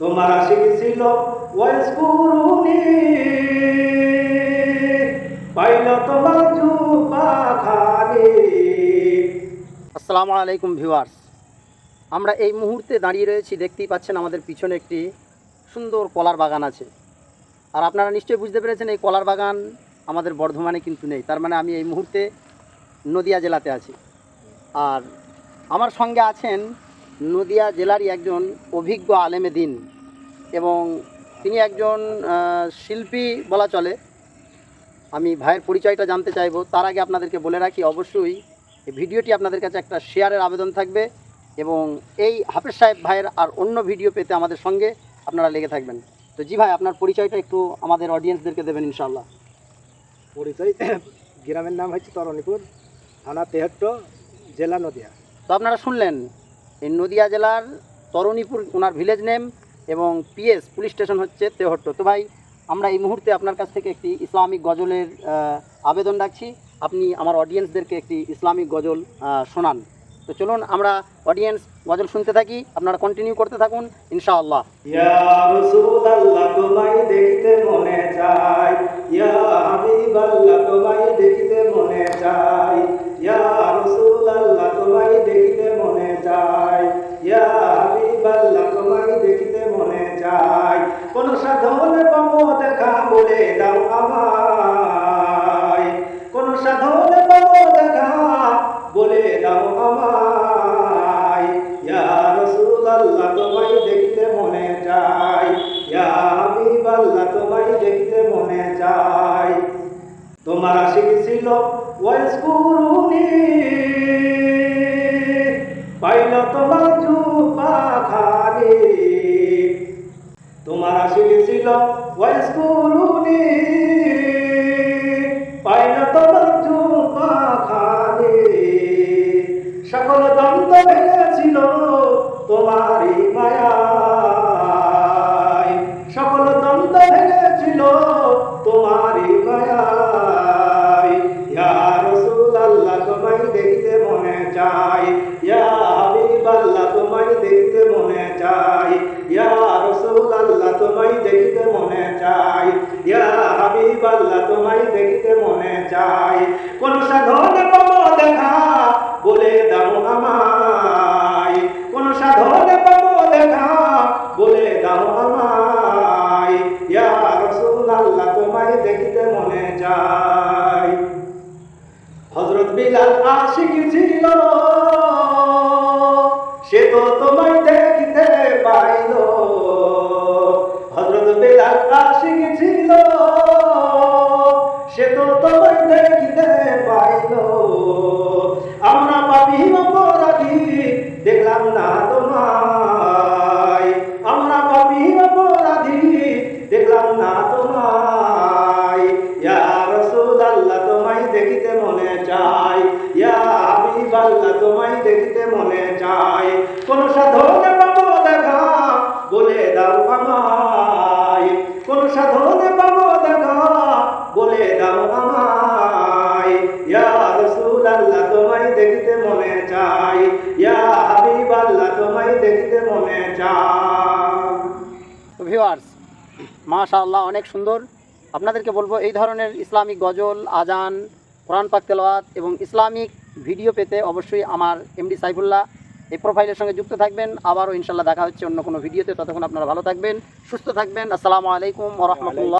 তোমার আশিক ছিল ওয়াইসকুরুনি পাইল তোমার জুপা খালি। আসসালামু আলাইকুম ভিউয়ার্স, আমরা এই মুহূর্তে দাঁড়িয়ে রয়েছি, দেখতেই পাচ্ছেন আমাদের পিছনে একটি সুন্দর কলার বাগান আছে। আর আপনারা নিশ্চয়ই বুঝতে পেরেছেন এই কলার বাগান আমাদের বর্ধমানে কিন্তু নেই, তার মানে আমি এই মুহূর্তে নদিয়া জেলাতে আছি। আর আমার সঙ্গে আছেন নদিয়া জেলারই একজন অভিজ্ঞ আলেমে দিন এবং তিনি একজন শিল্পী বলা চলে। আমি ভাইয়ের পরিচয়টা জানতে চাইবো, তার আগে আপনাদেরকে বলে রাখি অবশ্যই এই ভিডিওটি আপনাদের কাছে একটা শেয়ারের আবেদন থাকবে এবং এই হাফেজ সাহেব ভাইয়ের আর অন্য ভিডিও পেতে আমাদের সঙ্গে আপনারা লেগে থাকবেন। তো জি ভাই, আপনার পরিচয়টা একটু আমাদের অডিয়েন্সদেরকে দেবেন ইনশাআল্লাহ। পরিচয়, গ্রামের নাম হচ্ছে তরণীপুর, থানা তেহট্ট, জেলা নদিয়া। তো আপনারা শুনলেন এই নদিয়া জেলার তরণীপুর ওনার ভিলেজ নেম এবং পিএস পুলিশ স্টেশন হচ্ছে তেহট্ট। তো ভাই, আমরা এই মুহূর্তে আপনার কাছ থেকে একটি ইসলামিক গজলের আবেদন রাখছি, আপনি আমার অডিয়েন্সদেরকে একটি ইসলামিক গজল শোনান। তো চলুন আমরা অডিয়েন্স গজল শুনতে থাকি, আপনারা কন্টিনিউ করতে থাকুন ইনশাআল্লাহ। ইয়া রাসূলুল্লাহ তোমায় দেখতে মনে চাই, ইয়া হাবিবাল্লাহ তোমায় দেখতে মনে চাই, ইয়া রাসূলুল্লাহ তোমায় দেখতে মনে চাই, ইয়া হাবিবাল্লাহ তোমায় দেখতে মনে চাই। কোন সাধনে পাবো দেখা বলে দাও আমায়, কোন সাধনে পাবো দেখা বলে দাও আমায়। ইয়া রাসূলুল্লাহ তোমায় দেখতে মনে চাই, ইয়া হাবিবাল্লাহ তোমায় দেখতে মনে চাই। তোমার আশিক ছিল ওয়াইসকুরুনি পাইল তোমার জুপা খালি। তোমার আশিক ছিল ওয়াইসকুরুনি পাইল তোমার জুপা খালি। সকল দ্বন্দ্ব ভেঙেছিল তোমারই মায়ায়, সকল দ্বন্দ্ব ভেঙেছিল তোমারই মায়ায়। ইয়া রাসূলুল্লাহ তোমায় দেখতে মনে চাই, ইয়া হাবিবাল্লাহ তোমায় দেখতে মনে চাই, ইয়া রাসূলুল্লাহ তোমায় দেখতে মনে চাই, ইয়া হাবিবাল্লাহ তোমায় দেখতে মনে চাই। কোন সাধনে পাবো দেখা বলে দাও আমায়, কোন সাধনে পাবো দেখা বলে দাও আমায়। ইয়া রাসূলুল্লাহ তোমায় দেখতে মনে চাই। হযরত বিলাল আশিক ছিল, সে তো তোমায় দেখতে পাইল। হযরত বিলাল আশিক ছিল, সে তো তোমায় দেখতে পাইল। আমরা পাপী অপরাধী দেখলাম না তোমায়, আমরা পাপী অপরাধী দেখলাম না তোমায়। ইয়া রাসূলুল্লাহ তোমায় দেখতে মনে চাই, ইয়া হাবিবাল্লাহ তোমায় দেখতে মনে চাই। কোন সাধনে পাবো দেখা বলে দাও আমায়, কোন সাধনে পাবো দেখা বলে দাও আমায়। ইয়া রাসূলুল্লাহ তোমায় দেখতে মনে চাই, ইয়া হাবিবাল্লাহ তোমায় দেখতে মনে চাই। তো ভিউয়ার্স, মাশাআল্লাহ, অনেক সুন্দর। আপনাদেরকে বলবো এই ধরনের ইসলামিক গজল, আজান, কোরআন পাক তেলাওয়াত এবং ইসলামিক ভিডিও পেতে অবশ্যই আমার এমডি সাইফুল্লাহ এই প্রোফাইলের সঙ্গে যুক্ত থাকবেন। আবারও ইনশাল্লাহ দেখা হচ্ছে অন্য কোনো ভিডিওতে। ততক্ষণ আপনারা ভালো থাকবেন, সুস্থ থাকবেন। আসসালামু আলাইকুম ওয়া রাহমাতুল্লাহ।